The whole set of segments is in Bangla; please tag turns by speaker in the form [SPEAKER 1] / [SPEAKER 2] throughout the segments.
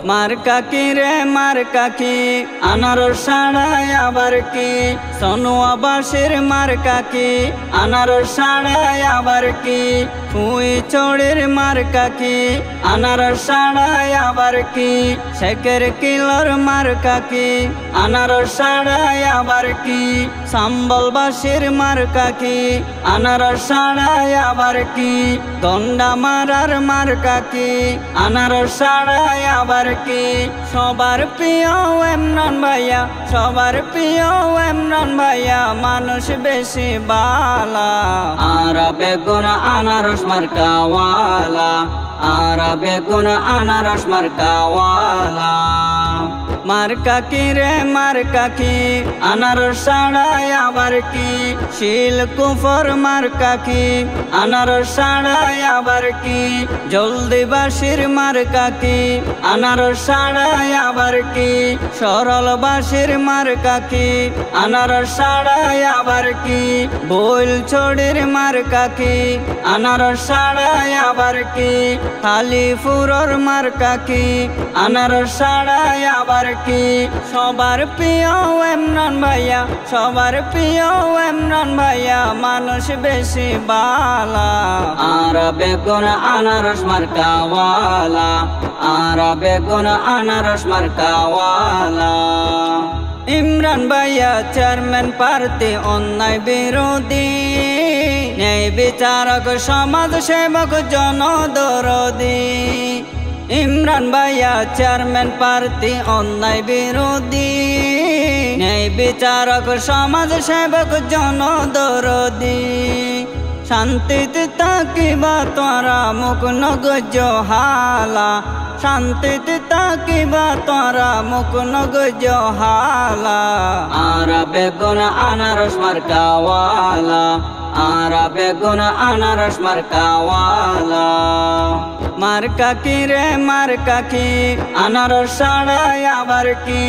[SPEAKER 1] মার্কা কি রে মার্কা কি আনারস ছাড়াই আবার কি সোনুয়াবাসীর মার্কা কি আনারস ছাড়াই আবার কি ফুই চড়ের মার্কা কি আনারস ছাড়াই আবার কি শেখের কিলোর মার্কা কি আনারস ছাড়াই আবার কি সম্বলবাসীর মার্কা কি আনারস ছাড়াই আবার কি গন্ডা মারার মার্কা কি আনারস ছাড়াই আবার কি সবার প্রিয় ইমরান ভাইয়া সবার প্রিয় ইমরান ভাইয়া মানুষ বেশি বালা আর বেগুন আনারস মার্কাওয়ালা আর বেগুন আনারস মার্কাওয়ালা মার্কা কি রে মার্কা কি আনারস ছাড়াই আবার কি শিল কুফর মার্কা কি আনারস ছাড়াই আবার কি জলদিবাসীর মার্কা কি আনারস ছাড়াই আবার কি সরলবাসীর মার্কা কি আনারস ছাড়াই আবার কি বইল ছড়ির মার্কা কি আনারস ছাড়াই আবার কি খালিপুরর মার্কা কি আনারস ছাড়াই আবার কি সবার প্রিয় ইমরান ভাইয়া সবার প্রিয় ইমরান ভাইয়া মানুষ বেশি বালা আর বেগুন আনারস মার্কাওয়ালা আর বেগুন আনারস মার্কাওয়ালা ইমরান ভাইয়া চেয়ারম্যান প্রার্থী অন্যায় বিরোধী ন্যায় বিচারক সমাজ সেবক জনদরদি ইমরান ভাইয়া চেয়ারম্যান প্রার্থী অন্যায় বিরোধী ন্যায় বিচারক সমাজ সেবক জনদরদি শান্তিতে তাকিবা তোরা মুখ নগজ হালা শান্তিতে তাকিবা তোরা মুখ নগজ হালা আর বেগুন আনারস মার্কাওয়ালা আর বেগুন আনারস মার্কাওয়ালা মার্কা কি রে মার্কা কি আনারস ছাড়াই আবার কি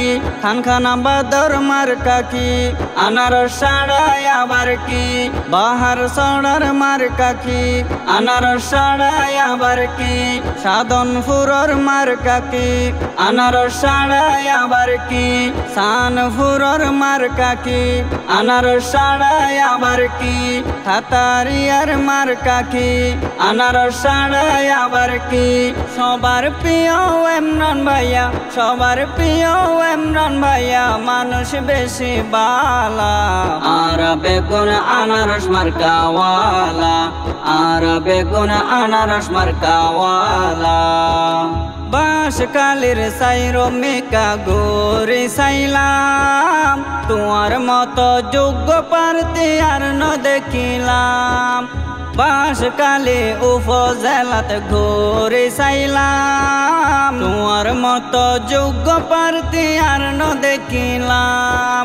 [SPEAKER 1] খানখানা বাদর মার্কা কি আনারস ছাড়াই আবার কি বাহার সড়ার মার্কা কি আনারস ছাড়াই আবার কি সাধনপুরর মার্কা কি আনারস ছাড়াই আবার কি সানপুরর মার্কা কি আনারস ছাড়াই আবার কি খাতারিয়ার মার্কা কি আনারস ছাড়াই আবার কি সবার প্রিয় ইমরান ভাইয়া সবার প্রিয় ইমরান ভাইয়া মানুষ বেশি বালা আর বেগুন আনারস মার্কাওয়ালা আর বেগুন আনারস মার্কাওয়ালা বাঁশকালের সাইরো মেকা গোরে সাইলাম তোমার মতো যোগ্য প্রার্থী আর ন দেখিলাম বাঁশকালে উপজেলাত ঘুরে চাইলাম তোমার মতো যোগ্য প্রার্থী আর ন দেখিলাম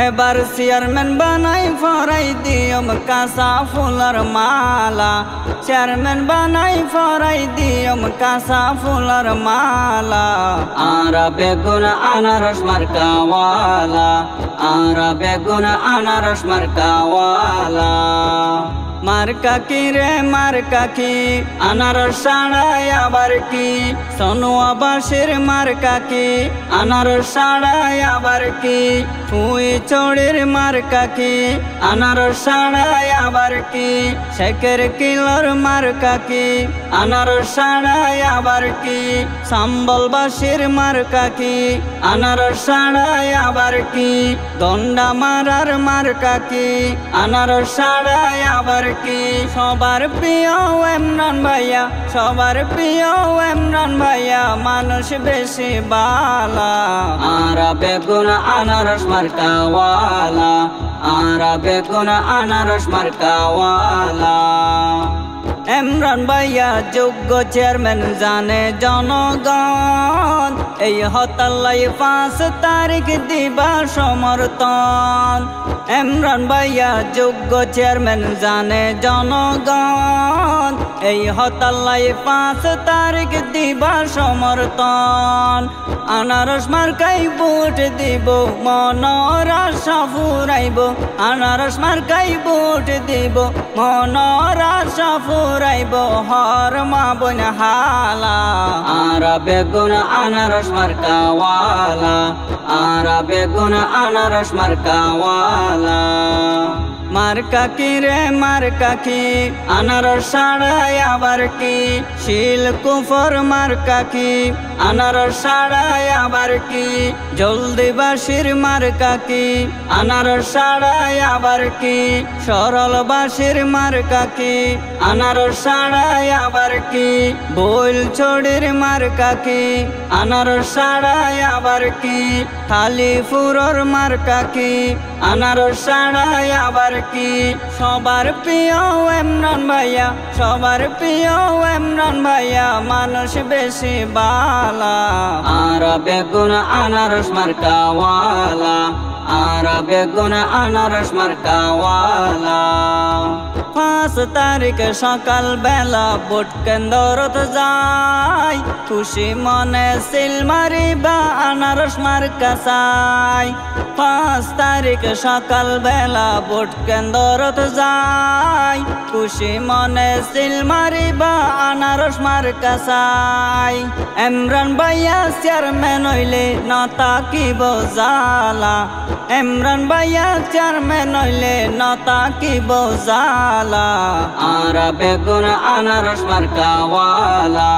[SPEAKER 1] এবার চেয়ারম্যান বানাই ফরাই দিয়ম কাঁচা ফুলার মালা চেয়ারম্যান বানাই ফরাই দিয়ম কাঁচা ফুলার মালা আর বেগুন আনারস মার্কাওয়ালা আর বেগুন আনারস মার্কাওয়ালা মার্কা কি রে মার্কা কি আনারস ছাড়াই আবার কি সোনুয়াবাসীর মার্কা কি আনারস ছাড়াই আবার কি ফুই চড়ের মার্কা কি আনারস ছাড়াই আবার কি শেখের কিলোর মার্কা কি আনারস ছাড়াই আবার কি সম্বলবাসীর মার্কা কি আনারস ছাড়াই আবার কি গন্ডা মারার মার্কা কি আনারস ছাড়াই আবার কি সবার প্রিয় ইমরান ভাইয়া সবার প্রিয় ইমরান ভাইয়া মানুষ বেশি বালা আর বেগুন আনারস মার্কাওয়ালা আর বেগুন আনারস মার্কাওয়ালা ইমরান ভাইয়া যোগ্য চেয়ারম্যান জানে জনগণ এই হতাল্লাই 5 তারিখ দিবা সমর্থন। ইমরান ভাইয়া যোগ্য চেয়ারম্যান জানে জনগণ, এই হতাল্লাই 5 তারিখ দিবা সমর্থন। আনারস মার্কাই ভোট দিব মনের আশা ফুরাইব, আনারস মার্কাই ভোট দিব মনের আশা ফুরাইব। হর মা বোন হালা আরা বেগুন আনারস মার্কাওয়ালা, আরা বেগুন আনারস মার্কাওয়ালা। মার্কা কি রে মার্কা কি আনারস ছাড়াই আবার কি, শিল কুফর মার্কা কি আনারস ছাড়াই আবার কি, জলদিবাসীর মার্কা কি আনারস ছাড়াই আবার কি, সরলবাসীর মার্কা কি আনারস ছাড়াই আবার কি, বইল ছড়ির মার্কা কি আনারস ছাড়াই আবার কি, খালিপুরর মার্কা কি আনারস ছাড়াই আবার কি। সবার প্রিয় ইমরান ভাইয়া, সবার প্রিয় ইমরান ভাইয়া, মানুষ বেশি বালা। আরা বেগুন আনারস মার্কাওয়ালা, আরা বেগুন আনারস মার্কাওয়ালা। 5 তারিখ সকাল বেলা ভোট কেন্দ্রত যাই, খুশি মনে সিল মারিবা আনারস মার্কা চাই। 5 তারিখ সকাল বেলা ভোট কেন্দ্রত যাই, খুশি মনে সিল মারিবা আনারস মার্কা চাই। ইমরান ভাইয়া চেয়ারম্যান হইলে নতা কি বোঝালা, ইমরান ভাইয়া চেয়ারম্যান হইলে নতা কি বোঝালা। আরা বেগুন আনারস মার্কাওয়ালা,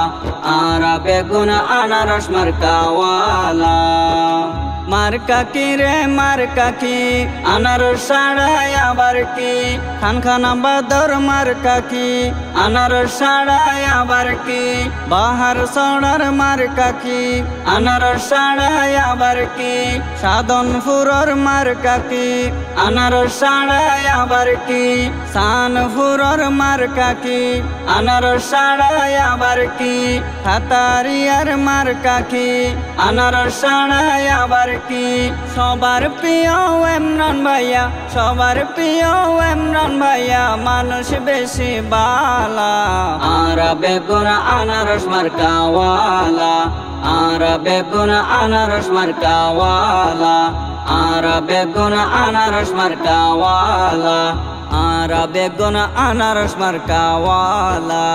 [SPEAKER 1] আরা বেগুন আনারস মার্কাওয়ালা। মার্কা কি রে মার্কা কি আনারস ছাড়াই আবার কি, খানখানা বাদর মার্কা কি আনারস ছাড়াই আবার কি, বাহার সড়ার মার্কা কি আনারস ছাড়াই আবার কি, সাধনপুরর মার্কা কি আনারস ছাড়াই আবার কি, সানপুরর মার্কা কি আনারস ছাড়াই আবার কি, খাতারিয়ার মার্কা কি আনারস ছাড়াই আবার কি। সবার প্রিয় ইমরান ভাইয়া, সবার প্রিয় ইমরান ভাইয়া, মানুষ বেশি বালা। আরা বেগুন আনারস মার্কাওয়ালা, আরা বেগুন আনারস মার্কাওয়ালা, আরা বেগুন আনারস মার্কাওয়ালা, আরা বেগুন আনারস মার্কাওয়ালা।